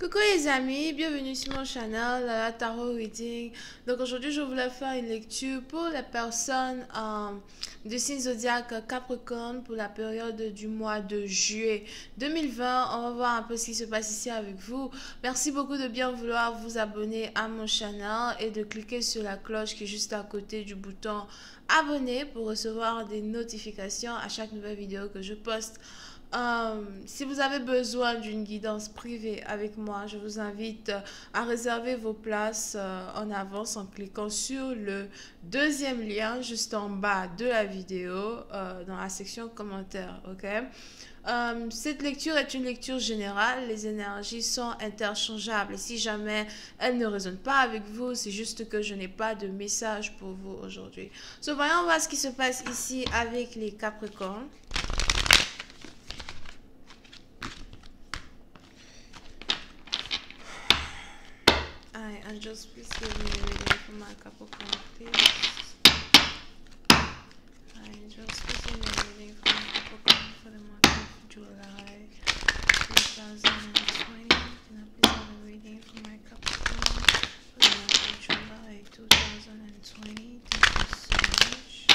Coucou les amis, bienvenue sur mon channel Tarot Reading. Donc aujourd'hui je voulais faire une lecture pour les personnes du signe zodiaque Capricorne pour la période du mois de juillet 2020. On va voir un peu ce qui se passe ici avec vous. Merci beaucoup de bien vouloir vous abonner à mon channel et de cliquer sur la cloche qui est juste à côté du bouton abonner pour recevoir des notifications à chaque nouvelle vidéo que je poste. Si vous avez besoin d'une guidance privée avec moi, je vous invite à réserver vos places en avance en cliquant sur le deuxième lien juste en bas de la vidéo dans la section commentaires. Ok? Cette lecture est une lecture générale. Les énergies sont interchangeables. Et si jamais elles ne résonnent pas avec vous, c'est juste que je n'ai pas de message pour vous aujourd'hui. Voyons voir ce qui se passe ici avec les Capricornes. Angels, please give me a reading for my Capricorn, please. Angels, please give me a reading for my Capricorn for the month of July 2020. Can I please have a reading for my Capricorn for the month of July 2020? Thank you so much.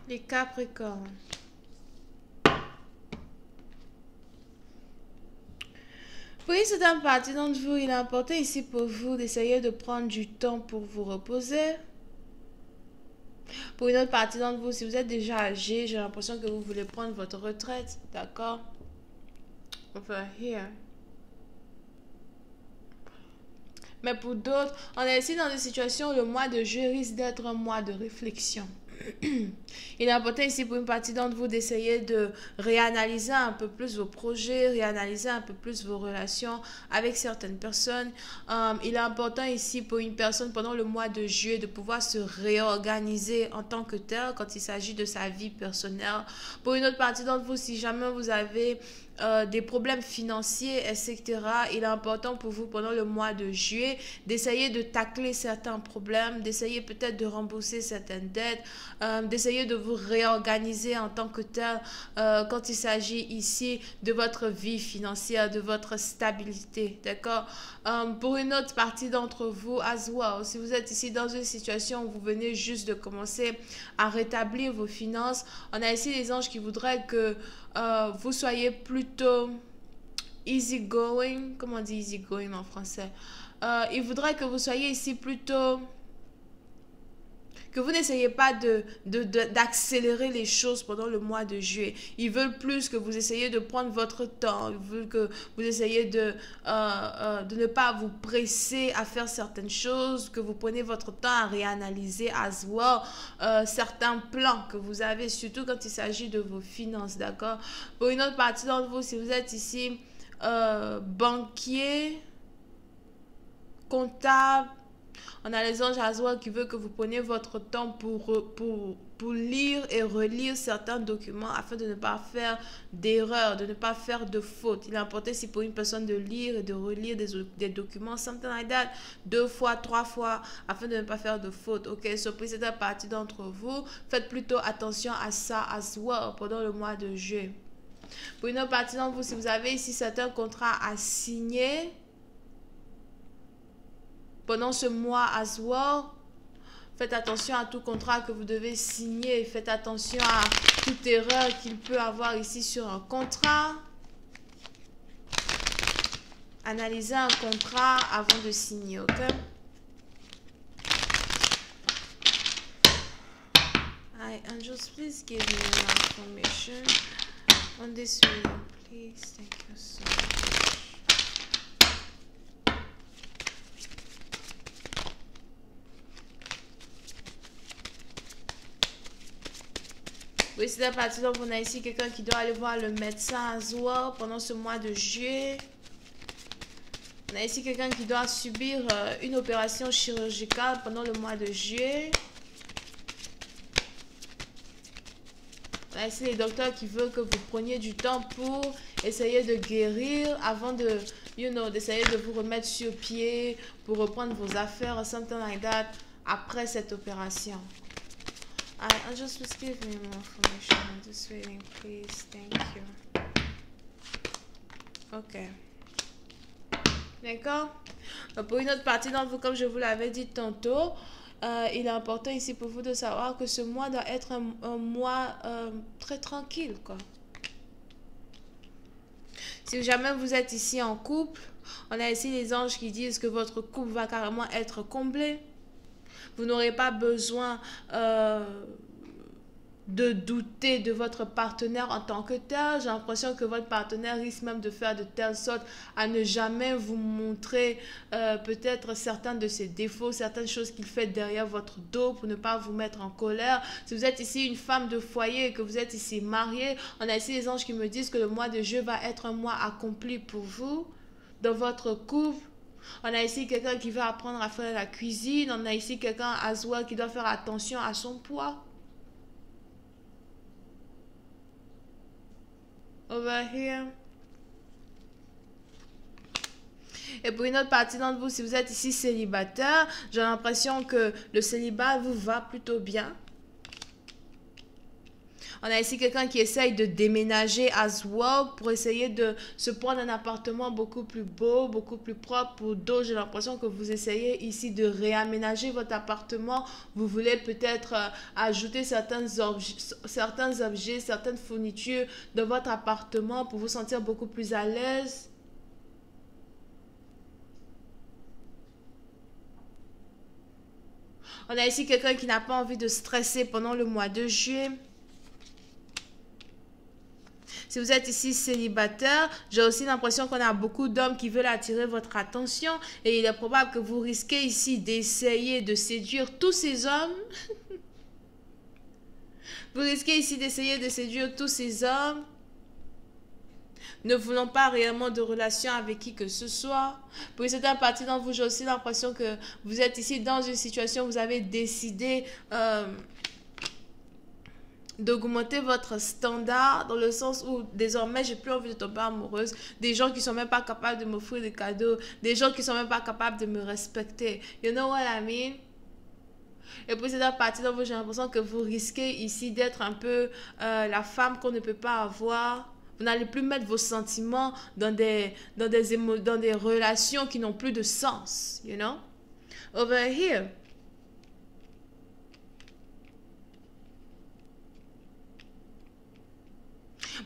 Les Capricornes. Pour une certaine partie d'entre vous, il est important ici pour vous d'essayer de prendre du temps pour vous reposer. Pour une autre partie d'entre vous, si vous êtes déjà âgé, j'ai l'impression que vous voulez prendre votre retraite. D'accord? Enfin, here. Mais pour d'autres, on est ici dans une situation où le mois de juillet risque d'être un mois de réflexion. Il est important ici pour une partie d'entre vous d'essayer de réanalyser un peu plus vos projets, réanalyser un peu plus vos relations avec certaines personnes. Il est important ici pour une personne pendant le mois de juillet de pouvoir se réorganiser en tant que tel quand il s'agit de sa vie personnelle. Pour une autre partie d'entre vous, si jamais vous avez des problèmes financiers, etc., il est important pour vous pendant le mois de juillet d'essayer de tacler certains problèmes, d'essayer peut-être de rembourser certaines dettes, d'essayer de vous réorganiser en tant que tel quand il s'agit ici de votre vie financière, de votre stabilité, d'accord? Pour une autre partie d'entre vous, as well, si vous êtes ici dans une situation où vous venez juste de commencer à rétablir vos finances, on a ici les anges qui voudraient que vous soyez plutôt easy going. Comment on dit easy going en français? Il voudrait que vous soyez ici plutôt... que vous n'essayez pas d'accélérer les choses pendant le mois de juillet. Ils veulent plus que vous essayiez de prendre votre temps. Ils veulent que vous essayiez de ne pas vous presser à faire certaines choses, que vous prenez votre temps à réanalyser as well certains plans que vous avez, surtout quand il s'agit de vos finances, d'accord? Pour une autre partie d'entre vous, si vous êtes ici banquier, comptable, on a les anges Azwa qui veulent que vous preniez votre temps pour lire et relire certains documents afin de ne pas faire d'erreurs, de ne pas faire de fautes. Il est important ici pour une personne de lire et de relire des documents, something like that, 2 fois, 3 fois, afin de ne pas faire de fautes. Ok, surprise, c'est une partie d'entre vous. Faites plutôt attention à ça as well pendant le mois de juillet. Pour une autre partie d'entre vous, si vous avez ici certains contrats à signer, pendant ce mois as well, faites attention à tout contrat que vous devez signer. Faites attention à toute erreur qu'il peut avoir ici sur un contrat. Analysez un contrat avant de signer, ok? Hi, angels, please give me more information on this reading, please. Thank you so much. Oui, c'est à partir donc on a ici quelqu'un qui doit aller voir le médecin as well pendant ce mois de juillet. On a ici quelqu'un qui doit subir une opération chirurgicale pendant le mois de juillet. On a ici les docteurs qui veulent que vous preniez du temps pour essayer de guérir avant de, d'essayer de vous remettre sur pied pour reprendre vos affaires, something like that, après cette opération. I just was giving me more information. I'm just waiting, please. Thank you. Ok. D'accord? Pour une autre partie d'entre vous, comme je vous l'avais dit tantôt, il est important ici pour vous de savoir que ce mois doit être un mois très tranquille, quoi. Si jamais vous êtes ici en couple, on a ici les anges qui disent que votre couple va carrément être comblé. Vous n'aurez pas besoin de douter de votre partenaire en tant que tel. J'ai l'impression que votre partenaire risque même de faire de telle sorte à ne jamais vous montrer peut-être certains de ses défauts, certaines choses qu'il fait derrière votre dos pour ne pas vous mettre en colère. Si vous êtes ici une femme de foyer et que vous êtes ici mariée, on a ici les anges qui me disent que le mois de juillet va être un mois accompli pour vous, dans votre couple. On a ici quelqu'un qui veut apprendre à faire la cuisine. On a ici quelqu'un à soi qui doit faire attention à son poids. Over here. Et pour une autre partie d'entre vous, si vous êtes ici célibataire, j'ai l'impression que le célibat vous va plutôt bien. On a ici quelqu'un qui essaye de déménager as well pour essayer de se prendre un appartement beaucoup plus beau, beaucoup plus propre. Pour d'autres, j'ai l'impression que vous essayez ici de réaménager votre appartement. Vous voulez peut-être ajouter certains objets, certaines fournitures dans votre appartement pour vous sentir beaucoup plus à l'aise. On a ici quelqu'un qui n'a pas envie de stresser pendant le mois de juillet. Si vous êtes ici célibataire, j'ai aussi l'impression qu'on a beaucoup d'hommes qui veulent attirer votre attention et il est probable que vous risquez ici d'essayer de séduire tous ces hommes. Vous risquez ici d'essayer de séduire tous ces hommes ne voulant pas réellement de relation avec qui que ce soit. Pour certaines parties d'entre vous, j'ai aussi l'impression que vous êtes ici dans une situation où vous avez décidé d'augmenter votre standard dans le sens où désormais j'ai plus envie de tomber amoureuse des gens qui sont même pas capables de m'offrir des cadeaux, des gens qui sont même pas capables de me respecter. You know what I mean? Et pour cette partie d'entre vous, j'ai l'impression que vous risquez ici d'être un peu la femme qu'on ne peut pas avoir. Vous n'allez plus mettre vos sentiments dans des relations qui n'ont plus de sens, you know? Over here.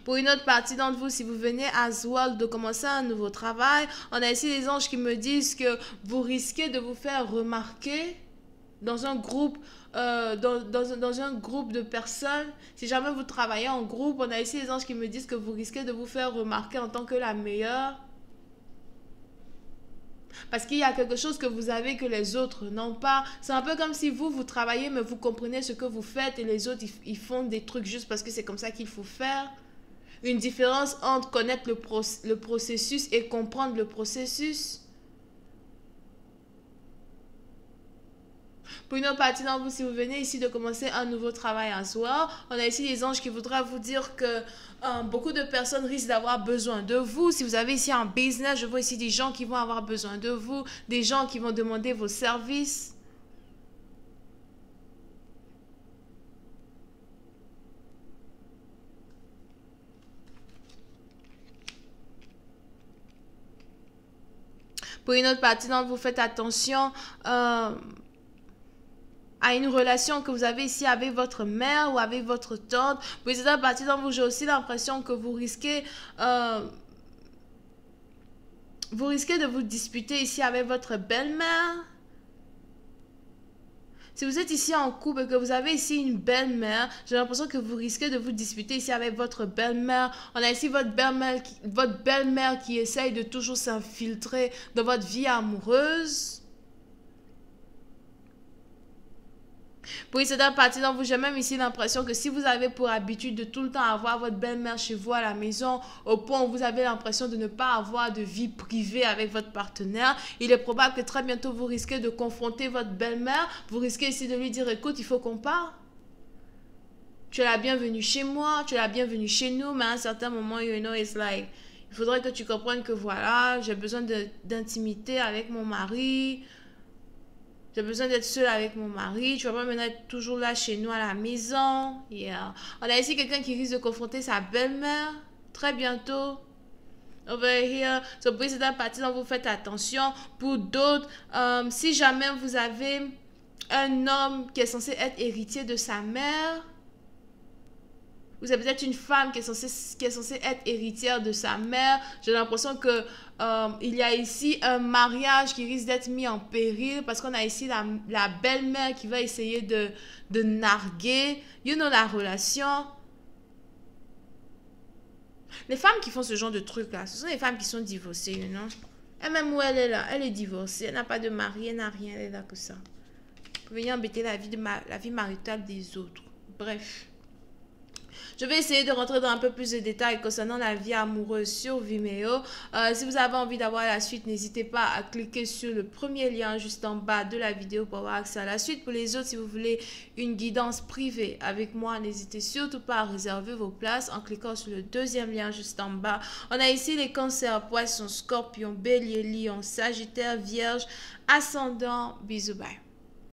Pour une autre partie d'entre vous, si vous venez à Zwal de commencer un nouveau travail, on a ici les anges qui me disent que vous risquez de vous faire remarquer dans un groupe, dans un groupe de personnes. Si jamais vous travaillez en groupe, on a ici les anges qui me disent que vous risquez de vous faire remarquer en tant que la meilleure. Parce qu'il y a quelque chose que vous avez que les autres n'ont pas. C'est un peu comme si vous travaillez, mais vous comprenez ce que vous faites et les autres, ils font des trucs juste parce que c'est comme ça qu'il faut faire. Une différence entre connaître le processus et comprendre le processus. Pour une autre partie d'entre vous, si vous venez ici de commencer un nouveau travail à soi, on a ici les anges qui voudraient vous dire que beaucoup de personnes risquent d'avoir besoin de vous. Si vous avez ici un business, je vois ici des gens qui vont avoir besoin de vous, des gens qui vont demander vos services. Pour une autre partie d'entre vous, faites attention à une relation que vous avez ici avec votre mère ou avec votre tante. Pour une autre partie d'entre vous, j'ai aussi l'impression que vous risquez de vous disputer ici avec votre belle-mère. Si vous êtes ici en couple et que vous avez ici une belle-mère, j'ai l'impression que vous risquez de vous disputer ici avec votre belle-mère. On a ici votre belle-mère qui essaye de toujours s'infiltrer dans votre vie amoureuse. Pour une certaine partie d'entre vous, j'ai même ici l'impression que si vous avez pour habitude de tout le temps avoir votre belle-mère chez vous à la maison, au point où vous avez l'impression de ne pas avoir de vie privée avec votre partenaire, il est probable que très bientôt vous risquez de confronter votre belle-mère, vous risquez ici de lui dire, écoute, il faut qu'on parle. tu es la bienvenue chez moi, tu es la bienvenue chez nous, mais à un certain moment, you know, it's like, il faudrait que tu comprennes que voilà, j'ai besoin d'intimité avec mon mari, j'ai besoin d'être seule avec mon mari, tu vas pas maintenant être toujours là chez nous à la maison. Yeah. On a ici quelqu'un qui risque de confronter sa belle-mère très bientôt. Over here. So, pour cette partie dont vous faites attention. Pour d'autres, si jamais vous avez un homme qui est censé être héritier de sa mère, vous avez peut-être une femme qui est censée être héritière de sa mère. J'ai l'impression que il y a ici un mariage qui risque d'être mis en péril parce qu'on a ici la belle-mère qui va essayer de narguer, you know, la relation. Les femmes qui font ce genre de trucs là, ce sont les femmes qui sont divorcées, you know. Et même où elle est là, elle est divorcée, elle n'a pas de mari, elle n'a rien, elle est là que ça. Pour venir embêter la vie maritale des autres. Bref. Je vais essayer de rentrer dans un peu plus de détails concernant la vie amoureuse sur Vimeo. Si vous avez envie d'avoir la suite, n'hésitez pas à cliquer sur le premier lien juste en bas de la vidéo pour avoir accès à la suite. Pour les autres, si vous voulez une guidance privée avec moi, n'hésitez surtout pas à réserver vos places en cliquant sur le deuxième lien juste en bas. On a ici les cancers, poissons, scorpions, bélier, lion, sagittaire, vierge, ascendant. Bisous, bye.